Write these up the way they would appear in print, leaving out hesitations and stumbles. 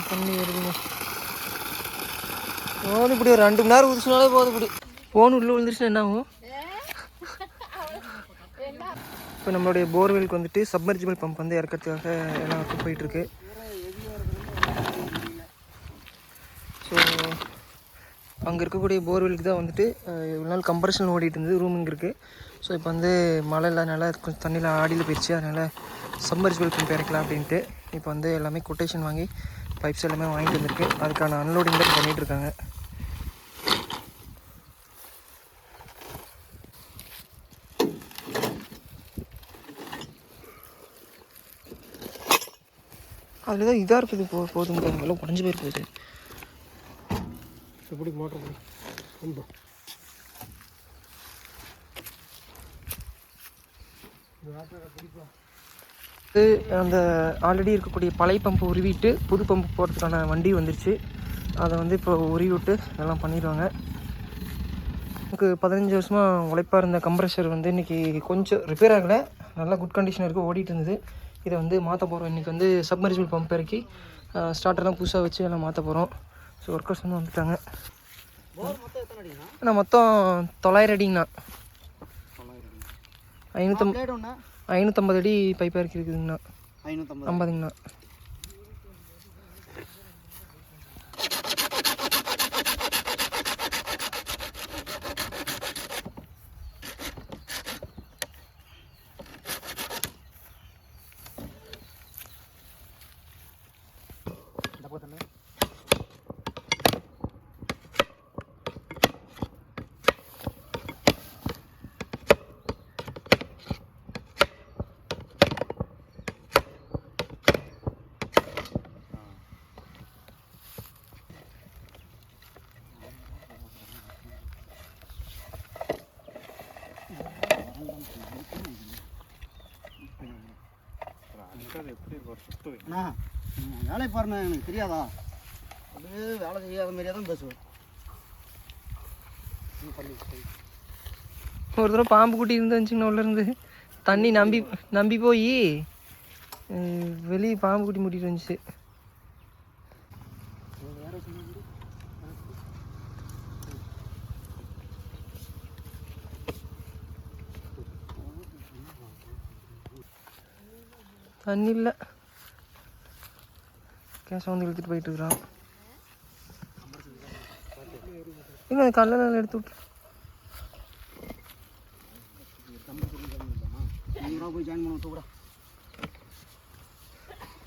தண்ணி வருதுங்க. போது இப்படி ஒரு 2 மணி நேரம் ஊதிச்சுனாலே போதும். இப்படி ஃபோன் உள்ளே விழுந்துருச்சுன்னா என்ன ஆகும்? இப்போ நம்மளுடைய போர்வெலுக்கு வந்துட்டு சப்மர்ஜிபிள் பம்ப் வந்து இறக்கிறதுக்காக எல்லாம் ஒர்க்கு போயிட்டுருக்கு. ஸோ அங்கே இருக்கக்கூடிய போர்வெலுக்கு தான் வந்துட்டு இவ்வளோ நாள் கம்ப்ரெஷன் ஓடிட்டு இருந்தது, ரூமிங் இருக்குது. ஸோ இப்போ வந்து மழை இல்லாதனால கொஞ்சம் தண்ணியில் ஆடியில் போயிடுச்சு, அதனால் சப்மர்ஜிபிள் பம்ப் இறக்கலாம் அப்படின்ட்டு இப்போ வந்து எல்லாமே கொட்டேஷன் வாங்கி பைப்ஸ் எல்லாமே வாங்கிட்டு வந்துருக்கு. அதுக்கான அன்லோடிங் தான் பண்ணிகிட்ருக்காங்க. அதில் தான் இதாக இருக்குது. போதுங்க எல்லாம் உடஞ்சி போயிருக்குது. எப்படி மோட்டர் அந்த ஆல்ரெடி இருக்கக்கூடிய பழைய பம்பு உருவிட்டு புது பம்பு போகிறதுக்கான வண்டி வந்துருச்சு. அதை வந்து இப்போ உருவி விட்டு எல்லாம் பண்ணிடுவாங்க. எனக்கு 15 வருஷமாக உழைப்பாக இருந்த கம்ப்ரெஷர் வந்து இன்றைக்கி கொஞ்சம் ரிப்பேர் ஆகலை, நல்லா குட் கண்டிஷன் இருக்குது, ஓடிட்டு இருந்தது. இதை வந்து மாற்ற போகிறோம். இன்றைக்கி வந்து சப்மர்ஜிபிள் பம்ப் இறக்கி ஸ்டார்டர்லாம் புதுசாக வச்சு எல்லாம் மாற்ற போகிறோம். ஸோ ஒர்க்கர்ஸ் வந்து வந்துட்டாங்க. அண்ணா மொத்தம் 900 அடிங்கண்ணா. 550 அடி பைப்பாக இருக்குதுங்கண்ணா. 550ங்கண்ணா. வேலை பாருண்ணா, எனக்கு தெரியாதா? அப்படியே வேலை செய்யாத மாதிரியே தான் பேசுவேன். ஒரு தடவை பாம்பு குட்டி இருந்துச்சுங்கண்ணா, உள்ளேருந்து தண்ணி நம்பி போய் வெளியே பாம்பு குட்டி மூட்டிட்டு வந்துச்சு. தண்ணி இல்லை, கேஷை வந்து இழுத்துட்டு போயிட்டு இருக்கிறான். எங்க கல்லில் எடுத்து விட்டு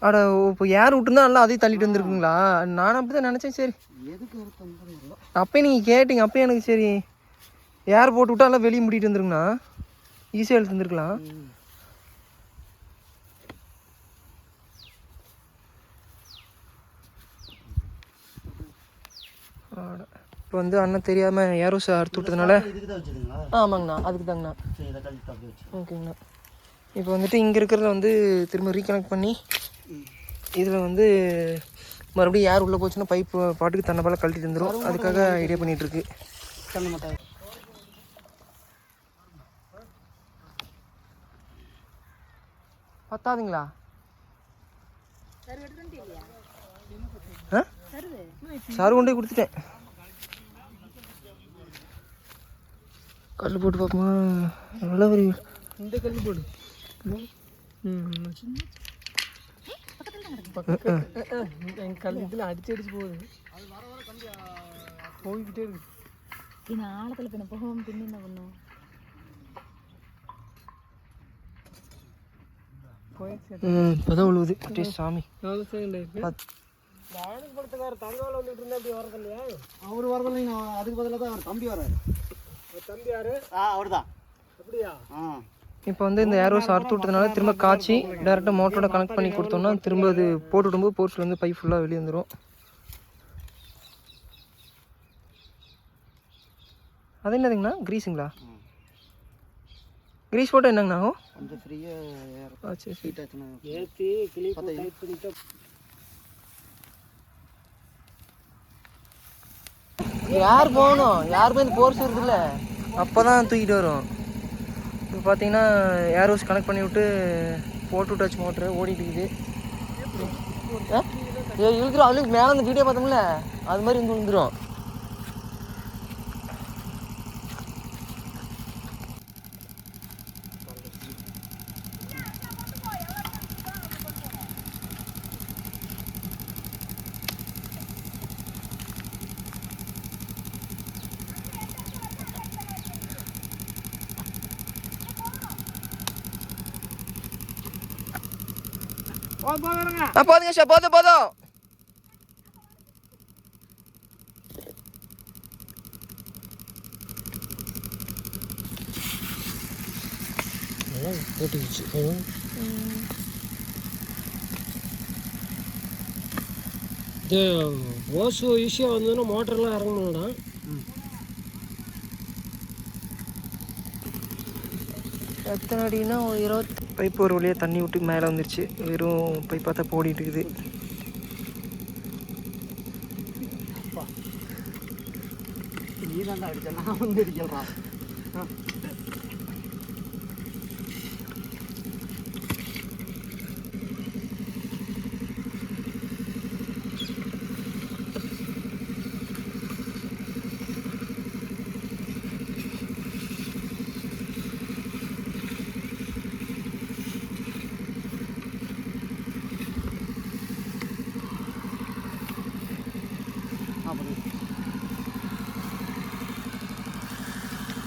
அட இப்போ யார் விட்டுருந்தா நல்லா அதையும் தள்ளிட்டு வந்துருக்குங்களா? நானும் அப்படி தான் நினச்சேன். சரி, அப்போ நீங்கள் கேட்டீங்க, அப்போ எனக்கு சரி ஏர் போட்டு விட்டா எல்லாம் வெளியே முடிட்டு வந்துருங்கண்ணா, ஈஸியாக எடுத்து வந்துருக்கலாம். இப்போ வந்து அண்ணன் தெரியாமல் ஏரோஸ் அறுத்து விட்டதுனால. ஆமாங்கண்ணா, அதுக்கு தாங்கண்ணா. ஓகேங்கண்ணா. இப்போ வந்துட்டு இங்கே இருக்கிறத வந்து திரும்ப ரீகனெக்ட் பண்ணி இதில் வந்து மறுபடியும் ஏர் உள்ளே போச்சுன்னா பைப்பு பாட்டுக்கு தன்னை போல் கழட்டி தந்துடும். அதுக்காக ஐடியா பண்ணிகிட்ருக்கு. பத்தாதுங்களா? சாரு கொண்டே கொடுத்துட்டேன். கல் போட்டு பார்ப்போமா? நல்லா ஒரு இந்த கல் போடு. கல் இதில் அடிச்சு போகுது, போய்கிட்டே இருக்கு. பின்ன ஆழத்தில் பின்ன போகும், பின்ன என்ன பண்ணும்? இப்போதான் உழுவுது சாமி. அவர் வரதில்லைங்க, அதுக்கு பதிலாக தான் அவர் தம்பி வர்றாரு. தம்பி யாரு? அவர் தான். அப்படியா? இப்போ வந்து இந்த ஏரோஸ் அறுத்து விட்டதுனால திரும்ப காய்ச்சி டேரெக்டாக மோட்டரோட கனெக்ட் பண்ணி கொடுத்தோம்னா திரும்ப அது போட்டு விடும்போது போர்ஸ்ல வந்து பைப் ஃபுல்லாக வெளியே வந்துடும். அது என்னதுங்கண்ணா? கிரீஸுங்களா? கிரீஸ் போட்டால் என்னங்கண்ணா ஆகும்? கொஞ்சம் ஃப்ரீயாக. யார் போகணும், யாருமே இந்த போர்ஸ் இருக்குல்ல, அப்போ தான் தூக்கிட்டு வரும். இப்போ பார்த்தீங்கன்னா ஏரோஸ் கனெக்ட் பண்ணி விட்டு போட்டு விட்டாச்சு, மோட்ரு ஓடிட்டு இருக்குது. இழுத்துரும். அதுலேயும் மேலே அந்த வீடியோ பார்த்தோம்ல அது மாதிரி வந்து விழுந்துரும். போதுங்க சார், போதும் போதும். போட்டுக்கிச்சு. இது ஓசு ஈஸியாக வந்ததுன்னா மோட்டர்லாம் இறங்கணும்டா. எத்தனை அடினா ஒரு 20 பைப் ஒரு வழியாக தண்ணி விட்டு மேலே வந்துருச்சு. வெறும் பைப்பாக தான் போடிட்டு இருக்குது. நீ தான் அடிச்சா நான் வந்து அடிக்கலாம்.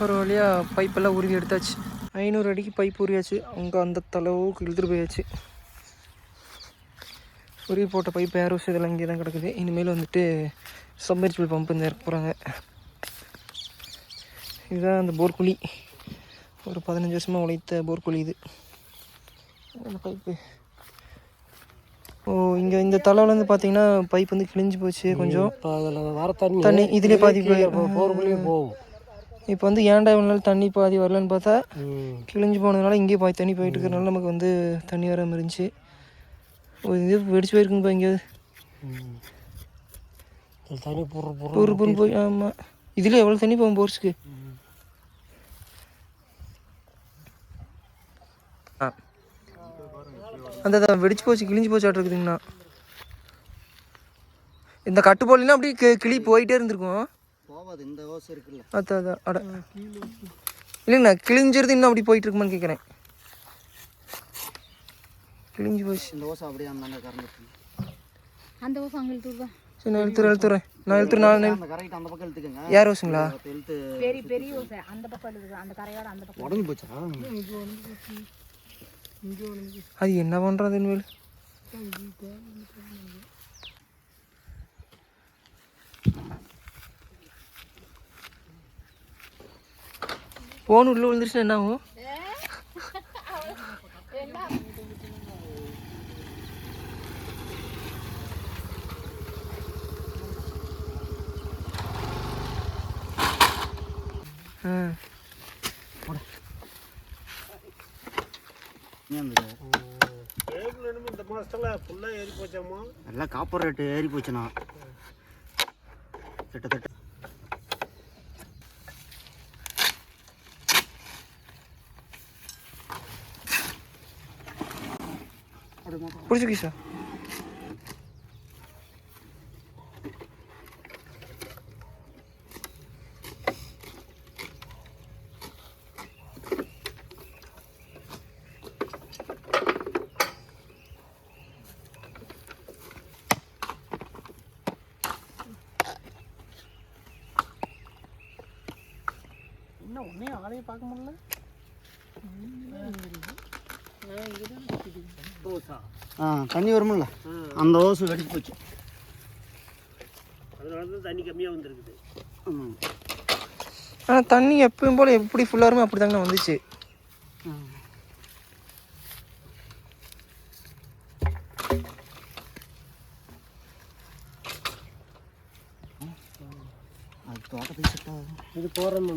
ஒரு வழியாக பைப்பெல்லாம் உருவி எடுத்தாச்சு. 500 அடிக்கு பைப் உருவியாச்சு. அங்கே அந்த தளவுக்கு இழுத்துட்டு போயாச்சு. உருவி போட்ட பைப் ஏரோஸ் இதெல்லாம் இங்கே தான் கிடக்குது. இனிமேல் வந்துட்டு சப்மர்சிபிள் பம்ப் இந்த இறக்க போகிறாங்க. இதுதான் அந்த போர்க்குழி. ஒரு 15 வருஷமாக உழைத்த போர்க்குழி இது. அந்த பைப்பு இங்கே இந்த தளவில் வந்து பார்த்தீங்கன்னா பைப் வந்து கிழிஞ்சு போச்சு. கொஞ்சம் வர தண்ணி இதிலே பாதி போருக்குள்ளேயே போகும். இப்போ வந்து ஏன்டா இவ்வளோ நாள் தண்ணி பாதி வரலன்னு பார்த்தா கிழிஞ்சு போனதுனால இங்கேயே பாதி தண்ணி போயிட்டு இருக்கிறனால நமக்கு வந்து தண்ணி வராமல் இருந்துச்சு. இது வெடிச்சு போயிருக்குங்கப்பா எங்கேயாவது தண்ணி பொறுப்புன்னு போய். ஆமாம், இதில் எவ்வளோ தண்ணி போகும் போர்ஸுக்கு. அந்த வெடிச்சு போச்சு, கிழிஞ்சு போச்சு இருக்குதுங்கண்ணா. இந்த கட்டு போடலாம் அப்படியே கிளி போயிட்டே இருந்திருக்கும். இந்த ஓசை இருக்குல்ல அதான் அட இல்லைங்கண்ணா, கிழிஞ்சிருது இன்னும் அப்படி போயிட்டு இருக்குமான்னு கேட்குறேன். கிழிஞ்சு போச்சு இந்த ஓசை அப்படியே அந்த கரண்ட் அந்த ஓசை அங்கே இழுத்துருவா. சரி நான் எழுத்துறேன். நான் கரெக்ட் அந்த பக்கம் இழுத்துக்கங்க. யார் ஓசுங்களா? பெரிய ஓசை அந்த பக்கம் இழுத்துக்கு. அந்த கரையோட அந்த பக்கம் உடஞ்சி போச்சா? அது என்ன பண்ணுறது இனிமேல்? ஃபோன் உள்ள விழுந்துருச்சுன்னா என்ன ஆகும்? இந்த மாசத்துல ஃபுல்லா ஏறி போச்சாமா. எல்லாம் காப்பர் ரேட்டு ஏறி போச்சுண்ணா கிட்டத்தட்ட. பிடிச்சிருக்கு சார். இன்னும் ஒன்றையும் ஆளையும் பார்க்க முடியல. தண்ணி வருமில்ல, அந்த ஓசு வெடிச்சு போச்சு. அதனால தான் தண்ணி கம்மியாக வந்துருக்குது. ஆனால் தண்ணி எப்பயும் போல் எப்படி ஃபுல்லாக இருக்குமோ அப்படி தாங்க வந்துச்சு. அது தோட்டத்துக்கு செட் ஆகும். இது போகிறோம்.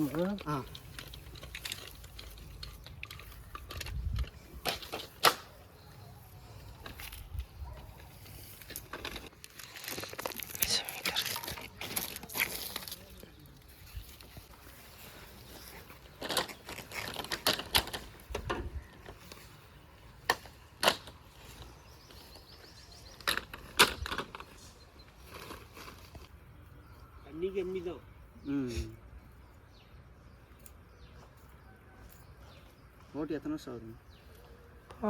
இன்னைக்கு கம்மி தான். ஓட்டு எத்தனை வருஷம் ஆகுது?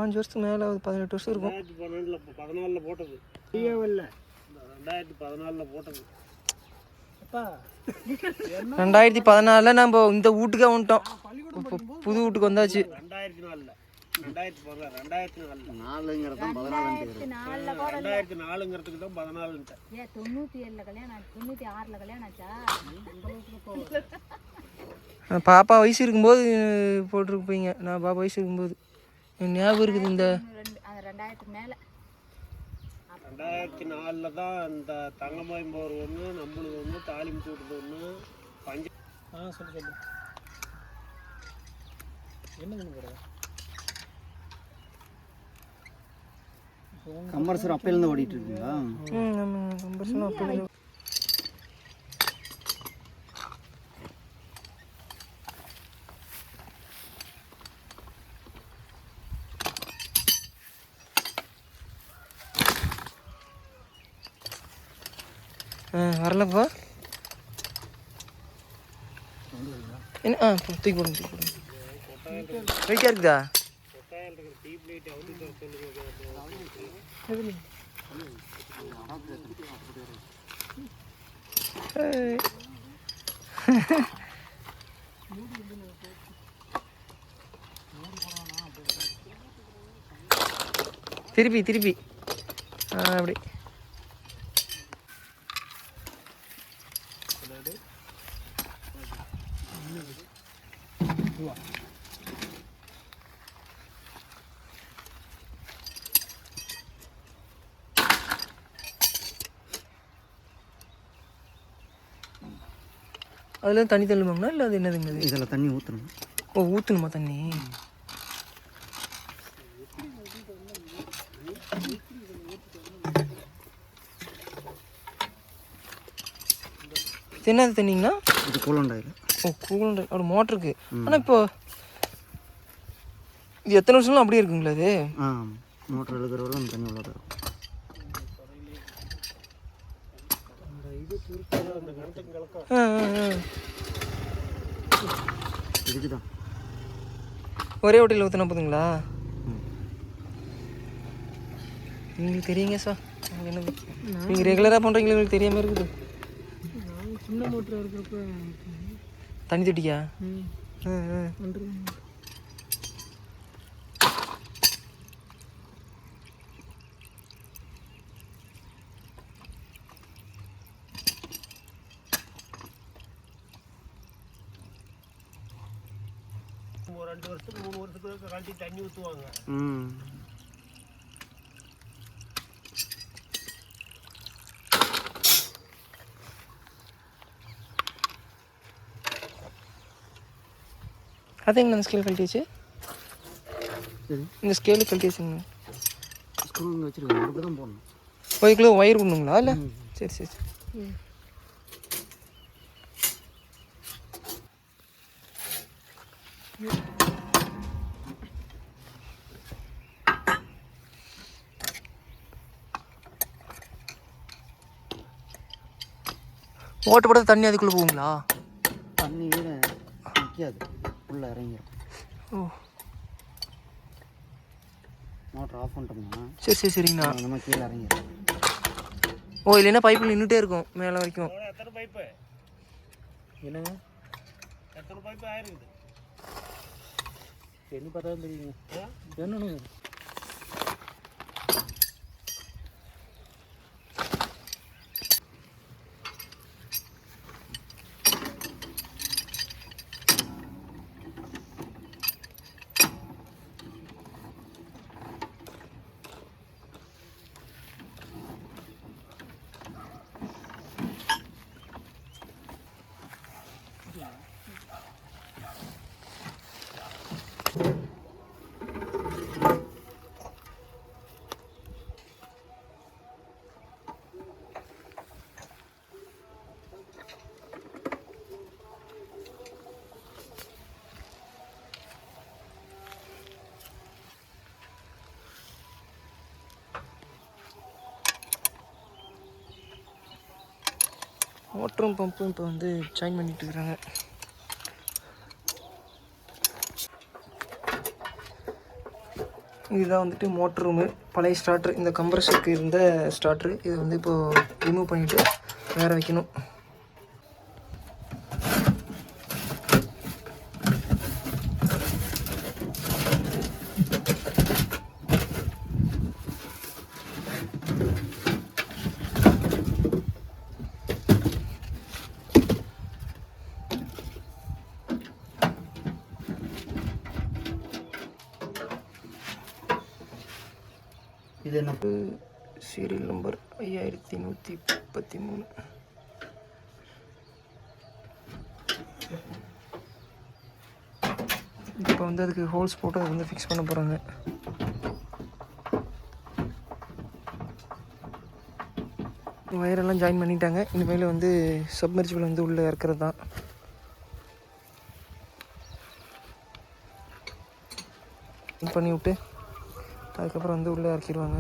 5 வருஷத்துக்கு மேலே 18 வருஷம் இருக்கும். 2014 போட்டது. இல்லை 2014 போட்டது. 2014 நம்ம இந்த வீட்டுக்கே வந்துட்டோம். புது வீட்டுக்கு வந்தாச்சு. 2004ங்கிறது 2004ங்கிறதுக்கு தான் 14ன்ட்டேன். 97ல கல்யாணம், 96ல கல்யாணம் ஆச்சா? பாப்பா வயசு இருக்கும்போது போட்டிருப்பீங்க. நான் பாப்பா வயசு இருக்கும்போது ஞாபகம் இருக்குது. இந்த 2000க்கு மேலே 2004 தான் இந்த தங்கமயம்போர் ஒன்று, நம்மளுக்கு ஒன்று, தாலிம் கூட்டுறது ஒன்று, சொல்லு என்ன பண்ணுறேன். கம்பர்சர் அப்பையிலேருந்து ஓடிட்டு இருக்குங்களா? கம்பர்சர் அப்பையிலேருந்து. வரலப்பா என்ன? தூக்கி போடுங்க, தூக்கி போடுங்க. வெயிட்டாக இருக்குதா? திருப்பி திருப்பி அப்படி. அதில் தண்ணி தள்ளுவாங்கண்ணா? இல்லை அது என்னதுங்க? இதில் தண்ணி ஊற்றணும். ஓ, ஊற்றணுமா தண்ணி? என்னது தண்ணிங்கண்ணா? இது கூலண்டாயில். ஓ, கூலண்டை. ஒரு மோட்டருக்கு. ஆனால் இப்போ இது எத்தனை வருஷம்லாம் அப்படியே இருக்குங்களா இது? மோட்டர் எழுதுறவரை அந்த தண்ணி உள்ள தரும். இதுக்குதான் ஒரே ஓட்டையில் ஊற்றினா போதுங்களா? உங்களுக்கு தெரியுங்க சார். என்னது நீங்கள் ரெகுலராக பண்ணுறீங்களா? உங்களுக்கு தெரியாமல் இருக்குது. சின்ன மோட்டர் இருக்கிறப்ப தண்ணி தொட்டிக்கா? ஒரு 2 வருஷத்துக்கு 3 வருஷத்துக்கு கழட்டி தண்ணி ஊற்றுவாங்க. அது எங்க அந்த ஸ்கேல் கழட்டிச்சு? இந்த ஸ்கேலு கழட்டிச்சுங்க. ஸ்க்ரூ இங்கே வச்சுருக்கேன். அப்படி தான் போடணும். அதுக்குள்ளே ஒயர் பண்ணுங்களா? இல்லை சரி சரி சரி. ஓட்டு போட தண்ணி அதுக்குள்ளே போகுங்களா? தண்ணி நிற்காது, உள்ளே இறங்கிடும். ஓ, மோட்டர் ஆஃப் பண்ணிட்டோம்னா சரி சரி சரிங்கண்ணா. அந்த மாதிரி கீழே இறங்கிடும். ஓ, இல்லைன்னா பைப்பில் நின்றுட்டே இருக்கும் மேலே வரைக்கும். எத்தனை பைப்பு என்னங்க? எத்தனை பைப்பு ஆயிருக்குது? எண்ணி பார்த்தா தான் தெரியுங்க. என்னன்னு மோட்டரும் பம்பும் இப்போ வந்து ஜாயின் பண்ணிட்டு இருக்கிறாங்க. இதுதான் வந்துட்டு மோட்டர் ரூமு. பழைய ஸ்டார்ட்ரு, இந்த கம்ப்ரஸருக்கு இருந்த ஸ்டார்ட்ரு. இதை வந்து இப்போது ரிமூவ் பண்ணிவிட்டு வேறு வைக்கணும். இது என்ன சீரியல் நம்பர் 5133. இப்போ வந்து அதுக்கு ஹோல்ஸ் போட்டு அதை வந்து ஃபிக்ஸ் பண்ண போகிறாங்க. வயரெல்லாம் ஜாயின் பண்ணிட்டாங்க. இனிமேல் வந்து சப்மெர்ஜிபிள் வந்து உள்ளே இறக்குறது தான். பண்ணி விட்டு அதுக்கப்புறம் வந்து உள்ளே இறக்கிடுவாங்க.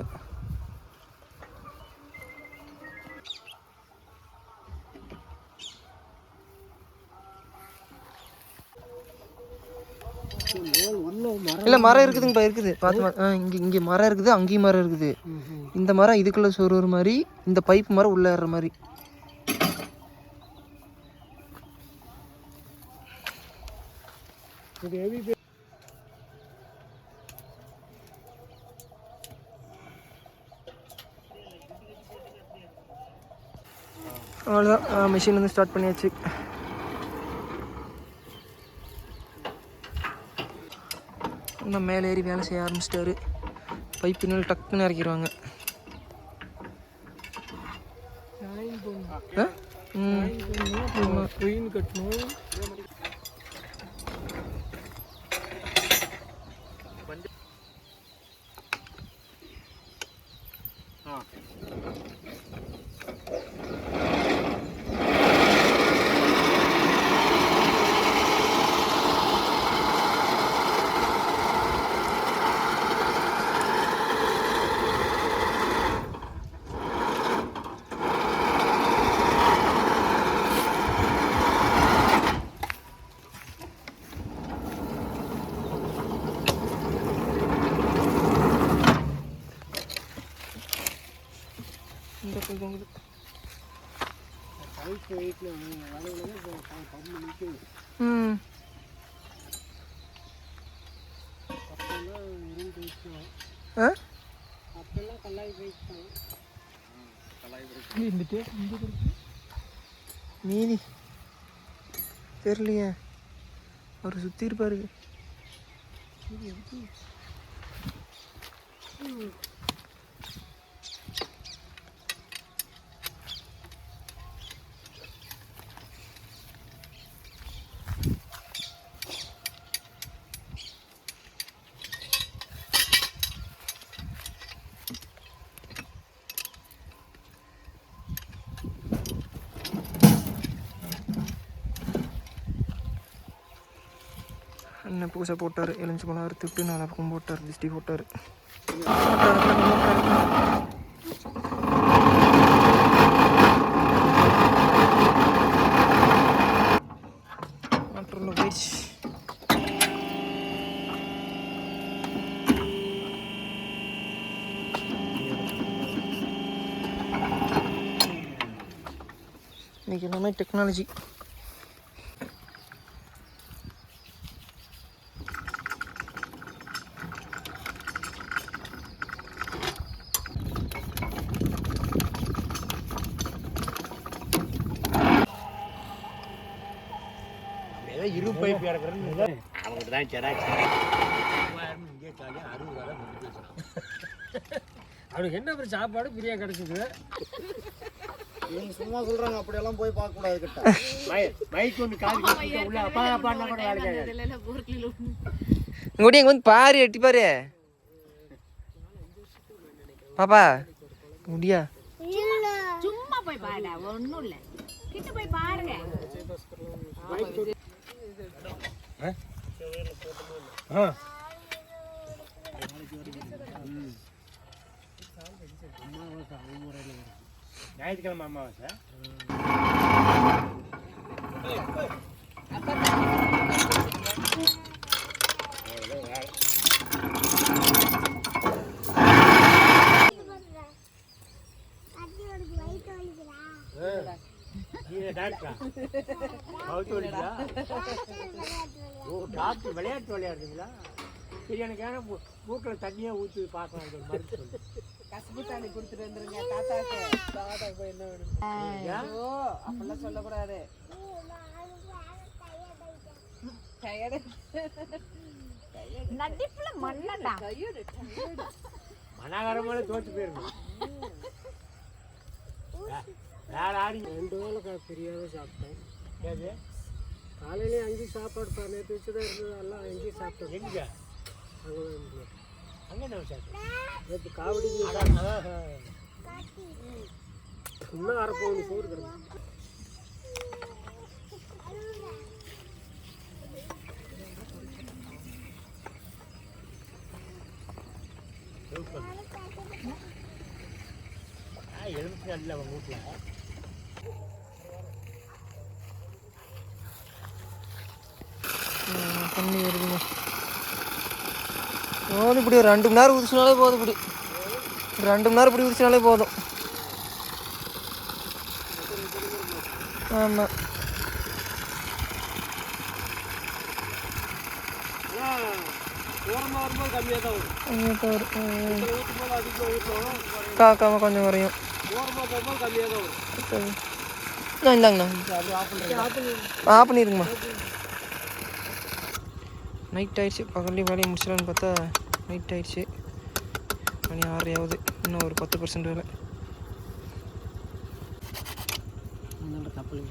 இல்லை மரம் இருக்குதுங்கப்பா, இருக்குது பார்த்து. இங்கே மரம் இருக்குது, அங்கேயும் மரம் இருக்குது. இந்த மரம் இதுக்குள்ளே சொருகிற மாதிரி, இந்த பைப் மரம் உள்ளே ஏறுற மாதிரி. அவ்வளோதான், மிஷின் வந்து ஸ்டார்ட் பண்ணியாச்சு. இன்னும் மேலே ஏறி வேலை செய்ய ஆரம்பிச்சிட்டாரு. பைப்பினால் டக்குன்னு இறக்கிடுவாங்க. கட்டணும். மீதி தெரியலையே, அவர் சுற்றி இருப்பாரு. என்ன பூசை போட்டார், எலுமிச்சு பழம் அறுத்துட்டு 4 பக்கம் போட்டார், திஷ்டி போட்டார். போயிடுச்சு. இன்னைக்கு எல்லாமே டெக்னாலஜி. இரு பைப் இறக்குறேன்னு அவங்ககிட்ட தான் ஜெராக்ஸ் இங்கே சாலி 60 ரூபா கொண்டு பேசுகிறான். அவனுக்கு என்ன ஒரு சாப்பாடு ஃப்ரீயாக கிடச்சிது. இவங்க சும்மா சொல்கிறாங்க, அப்படியெல்லாம் போய் பார்க்கக்கூடாது கிட்ட. மைக் ஒன்று காது உள்ள அப்பா அப்பான்னா கூட இங்கே வந்து பாரு, எட்டி பாரு பாப்பா. முடியா சும்மா போய் பாருடா, ஒன்றும் இல்லை, கிட்ட போய் பாருங்க. ஞாயிற்றுக்கிழமை அமாவாசை. டாக்டரா கவுத்து வலிக்குதா? ஓ டாக்டர் விளையாட்டு விளையாடுறீங்களா? சரி எனக்கு ஏன்னா மூக்கில் தண்ணியாக ஊற்றி பார்க்கலாம் மருந்து சொல்லு. கசப்பு தண்ணி கொடுத்துட்டு வந்துருங்க தாத்தாக்கு. தாத்தா போய் என்ன வேணும்? ஓ அப்படிலாம் சொல்லக்கூடாது. நடிப்புல மண்ணடா. மனாகரமான தோற்று போயிடணும். வேற ஆடி 2 வேளை தெரியாத சாப்பிட்டேன். ஏது காலையிலே அங்கேயும் சாப்பாடு நேற்று வச்சுதான் இருந்தது. எல்லாம் அங்கேயும் சாப்பிட்டோம். எங்க அங்கே என்ன சாப்பிட்டோம்? நேற்று காவடி இன்னும் அரைப்போம் சோறு கிடக்கும். எலுமிச்சு நல்ல அவங்க வீட்டில் தண்ணி வருதுங்க. போதும் இப்படி ஒரு 2 மணி நேரம் உதிச்சினாலே போதும். இப்படி 2 மணி நேரம் இப்படி உதிச்சினாலே போதும். ஆமாம் கம்மியாக தான் வரும். காக்காம கொஞ்சம் குறையும். கம்மியாக தான் வரும். இந்தாங்கண்ணா ஆஃப் பண்ணிடுங்கம்மா. நைட் ஆயிடுச்சு. பகல்லையும் வேலையை முடிச்சிடலான்னு பார்த்தா நைட் ஆயிடுச்சு. மணி 6 ஆகுது. இன்னும் ஒரு 10% வேலை. கப்பல்